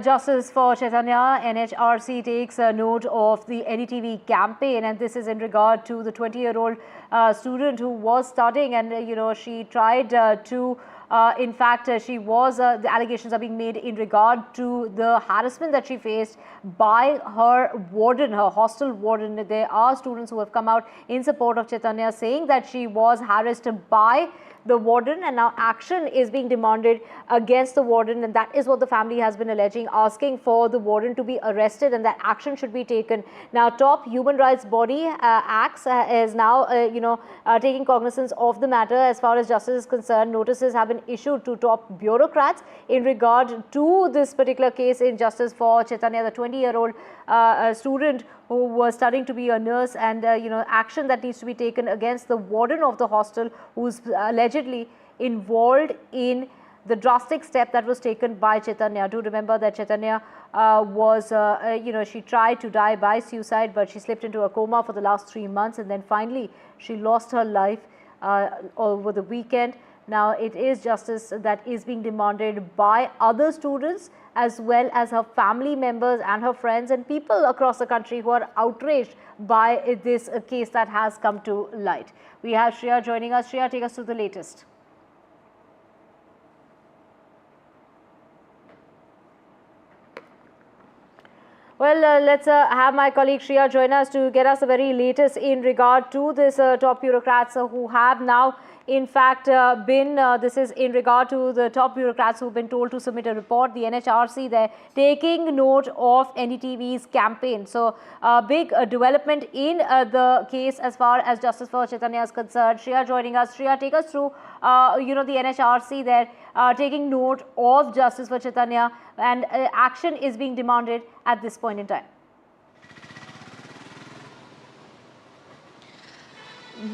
Justice for Chaitanya, NHRC takes note of the NDTV campaign, and this is in regard to the 20-year-old student who was studying, and she tried to. In fact, the allegations are being made in regard to the harassment that she faced by her warden, her hostel warden. There are students who have come out in support of Chaitanya, saying that she was harassed by the warden, and now action is being demanded against the warden, and that is what the family has been alleging, asking for the warden to be arrested and that action should be taken. Now, top human rights body ACTS is now taking cognizance of the matter. As far as justice is concerned, notices have been issued to top bureaucrats in regard to this particular case in Justice for Chaitanya, the 20-year-old student who was studying to be a nurse, and action that needs to be taken against the warden of the hostel, who's allegedly involved in the drastic step that was taken by Chaitanya. Do remember that Chaitanya she tried to die by suicide, but she slipped into a coma for the last 3 months, and then finally she lost her life over the weekend. Now, it is justice that is being demanded by other students, as well as her family members and her friends and people across the country who are outraged by this case that has come to light. We have Shreya joining us. Shreya, take us through the latest. Well, let's have my colleague Shreya join us to get us the very latest in regard to this top bureaucrats who have now in fact this is in regard to the top bureaucrats who've been told to submit a report. The NHRC, they're taking note of NDTV's campaign. So big development in the case as far as Justice for Chaitanya is concerned. Shreya joining us. Shreya, take us through the NHRC there taking note of Justice for Chaitanya, and action is being demanded at this point in time.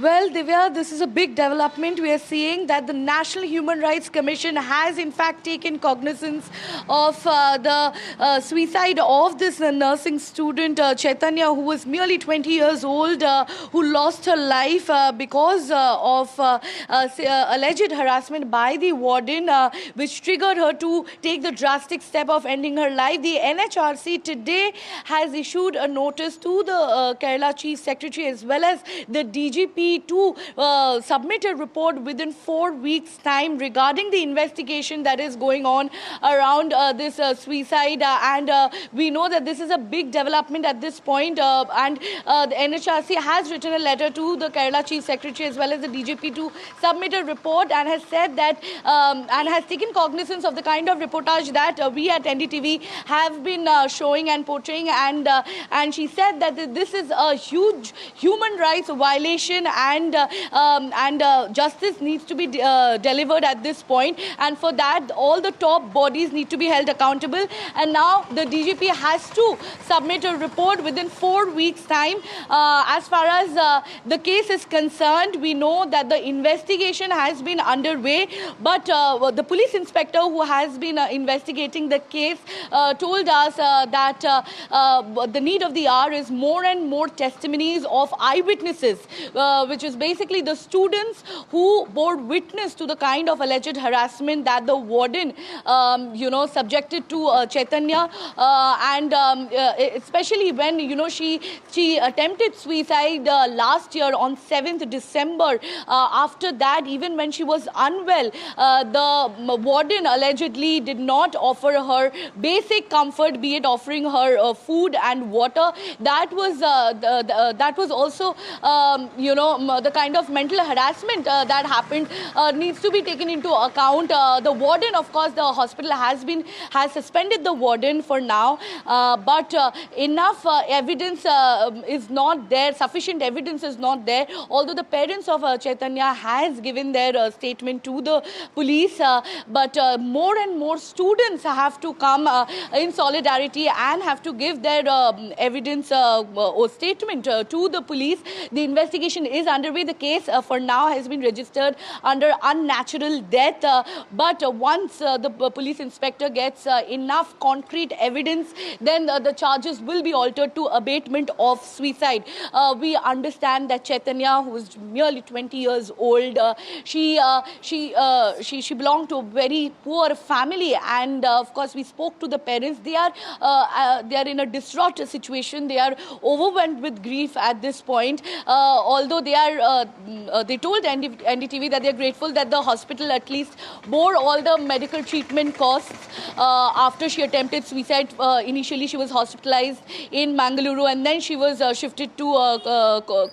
Well, Divya, this is a big development. We are seeing that the National Human Rights Commission has in fact taken cognizance of the suicide of this nursing student Chaitanya, who was merely 20 years old, who lost her life because of alleged harassment by the warden, which triggered her to take the drastic step of ending her life. The NHRC today has issued a notice to the Kerala Chief Secretary as well as the DGP to submit a report within 4 weeks' time regarding the investigation that is going on around this suicide. And we know that this is a big development at this point. And the NHRC has written a letter to the Kerala Chief Secretary as well as the DGP to submit a report, and has said that and has taken cognizance of the kind of reportage that we at NDTV have been showing and portraying. And she said that this is a huge human rights violation, and justice needs to be delivered at this point, and for that all the top bodies need to be held accountable. And now the DGP has to submit a report within 4 weeks' time. As far as the case is concerned, we know that the investigation has been underway, but the police inspector who has been investigating the case told us that the need of the hour is more and more testimonies of eyewitnesses, which is basically the students who bore witness to the kind of alleged harassment that the warden, subjected to Chaitanya, and especially when, she attempted suicide last year on 7th December. After that, even when she was unwell, the warden allegedly did not offer her basic comfort, be it offering her food and water. That was also, the kind of mental harassment that happened needs to be taken into account. The warden, of course, the hospital has suspended the warden for now, but enough evidence is not there, sufficient evidence is not there, although the parents of Chaitanya has given their statement to the police, but more and more students have to come in solidarity and have to give their evidence or statement to the police. The investigation is underway. The case for now has been registered under unnatural death. But once the police inspector gets enough concrete evidence, then the charges will be altered to abatement of suicide. We understand that Chaitanya, who is merely 20 years old, she belonged to a very poor family, and of course we spoke to the parents. They are in a distraught situation. They are overwhelmed with grief at this point. Although they told NDTV that they are grateful that the hospital at least bore all the medical treatment costs after she attempted suicide. Initially, she was hospitalized in Mangaluru, and then she was shifted to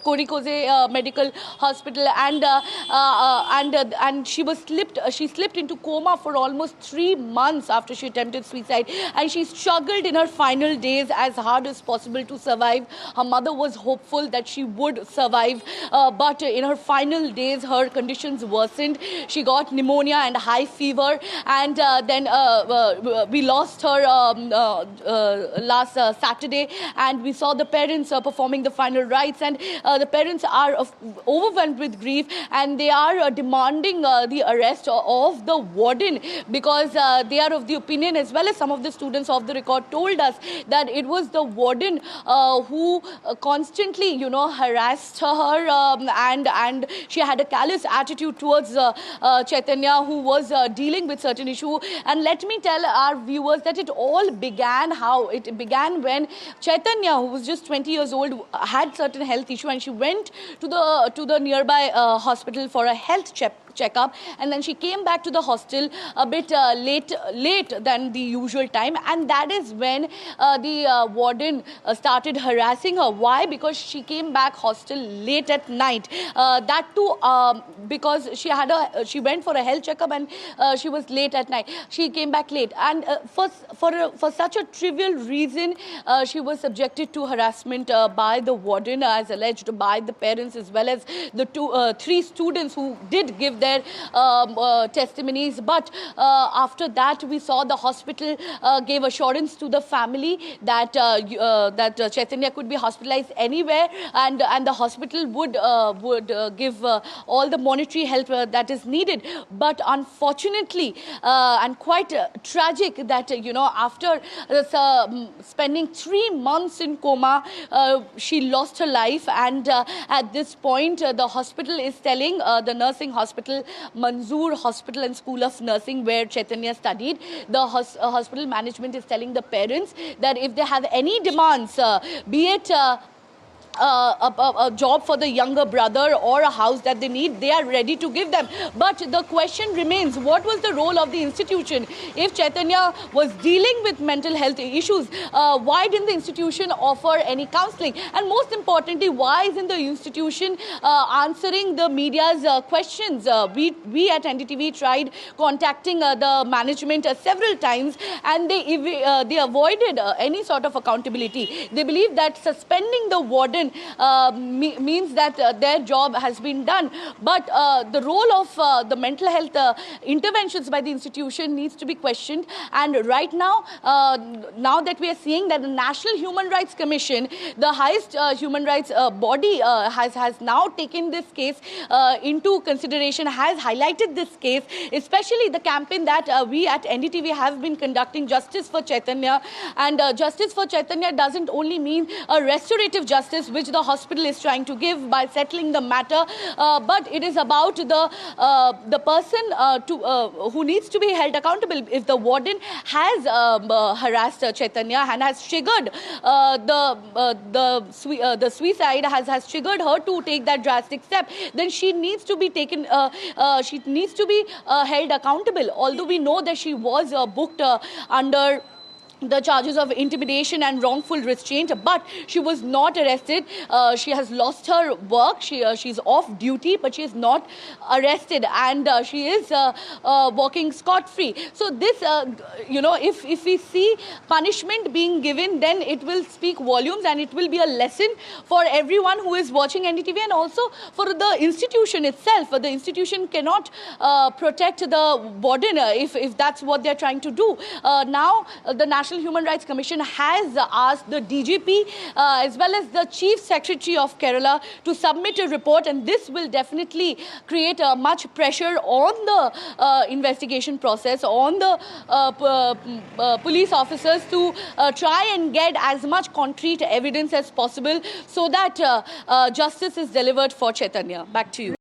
Kozhikode Medical Hospital, and she slipped into coma for almost 3 months after she attempted suicide, and she struggled in her final days as hard as possible to survive. Her mother was hopeful that she would survive, but in her final days, her conditions worsened. She got pneumonia and high fever, and then we lost her last Saturday, and we saw the parents performing the final rites, and the parents are overwhelmed with grief, and they are demanding the arrest of the warden, because they are of the opinion, as well as some of the students off the record told us, that it was the warden who constantly, harassed her, and she had a callous attitude towards Chaitanya, who was dealing with certain issue. And let me tell our viewers that it all began when Chaitanya, who was just 20 years old, had certain health issue, and she went to the nearby hospital for a health checkup, and then she came back to the hostel a bit late than the usual time, and that is when the warden started harassing her. Why? Because she came back hostel late at night. That too because she went for a health checkup, and she was late at night. She came back late, and for such a trivial reason, she was subjected to harassment by the warden, as alleged by the parents, as well as the three students who did give their testimonies. But after that, we saw the hospital gave assurance to the family that Chaitanya could be hospitalized anywhere, and the hospital would give all the monetary help that is needed. But unfortunately, and quite tragic, that after spending 3 months in coma, she lost her life. And at this point, the hospital is telling, the nursing hospital, Manzoor Hospital and School of Nursing, where Chaitanya studied, the hospital management is telling the parents that if they have any demands, be it a job for the younger brother or a house that they need, they are ready to give them. But the question remains, what was the role of the institution? If Chaitanya was dealing with mental health issues, why didn't the institution offer any counseling? And most importantly, why isn't the institution answering the media's questions? We at NDTV tried contacting the management several times, and they avoided any sort of accountability. They believe that suspending the warden means that their job has been done. But the role of the mental health interventions by the institution needs to be questioned. And right now, now that we are seeing that the National Human Rights Commission, the highest human rights body, has now taken this case into consideration, has highlighted this case, especially the campaign that we at NDTV have been conducting, Justice for Chaitanya. And Justice for Chaitanya doesn't only mean a restorative justice, which the hospital is trying to give by settling the matter, but it is about the person who needs to be held accountable. If the warden has harassed Chaitanya and has triggered the suicide, has triggered her to take that drastic step, then she needs to be taken. She needs to be held accountable. Although we know that she was booked under the charges of intimidation and wrongful restraint, but she was not arrested. She has lost her work. She's off duty, but she is not arrested, and she is walking scot-free. So this, if we see punishment being given, then it will speak volumes, and it will be a lesson for everyone who is watching NDTV, and also for the institution itself. The institution cannot protect the warden if that's what they're trying to do. Now, the National National Human Rights Commission has asked the DGP as well as the Chief Secretary of Kerala to submit a report, and this will definitely create much pressure on the investigation process, on the police officers to try and get as much concrete evidence as possible so that justice is delivered for Chaitanya. Back to you.